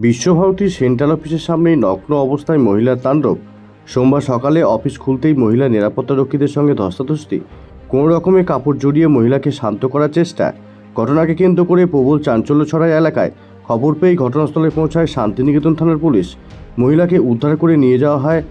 বিশ্বভারতীর সেন্ট্রাল অফিসের সামনেই নগ্ন অবস্থায় মহিলার তাণ্ডব। সোমবার সকালে অফিস খুলতেই মহিলা নিরাপত্তারক্ষীদের সঙ্গে ধস্তাধস্তি, কোনো রকমে কাপড় জড়িয়ে মহিলাকে শান্ত করার চেষ্টা। ঘটনাকে কেন্দ্র করে প্রবল চাঞ্চল্য ছড়ায় এলাকায়। খবর পেয়েই ঘটনাস্থলে পৌঁছায় শান্তিনিকেতন থানার পুলিশ। মহিলাকে উদ্ধার করে নিয়ে যাওয়া হয়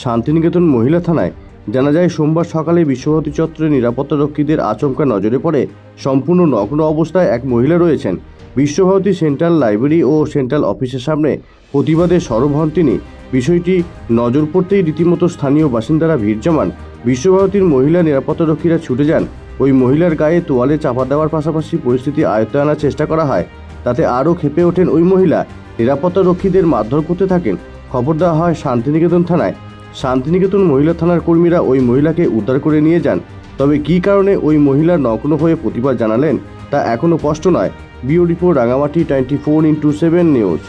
শান্তিনিকেতন মহিলা থানায়। জানা যায়, সোমবার সকালে বিশ্বভারতী চত্বরে নিরাপত্তারক্ষীদের আচমকা নজরে পড়ে সম্পূর্ণ নগ্ন অবস্থায় এক মহিলা রয়েছেন। বিশ্বভারতী সেন্ট্রাল লাইব্রেরি ও সেন্ট্রাল অফিসের সামনে প্রতিবাদে সরব হন তিনি। বিষয়টি নজর পড়তেই রীতিমতো স্থানীয় বাসিন্দারা ভিড় জমান। বিশ্বভারতীর মহিলা নিরাপত্তারক্ষীরা ছুটে যান। ওই মহিলার গায়ে তোয়ালে চাপা দেওয়ার পাশাপাশি পরিস্থিতি আয়ত্তে আনার চেষ্টা করা হয়। তাতে আরও ক্ষেপে ওঠেন ওই মহিলা। নিরাপত্তারক্ষীদের মারধর করতে থাকেন। খবর দেওয়া হয় শান্তিনিকেতন থানায়। শান্তিনিকেতন মহিলা থানার কর্মীরা ওই মহিলাকে উদ্ধার করে নিয়ে যান। তবে কী কারণে ওই মহিলা নগ্ন হয়ে প্রতিবাদ জানালেন তা এখনও স্পষ্ট নয়। Bureau report, Rangamati 24x7 news.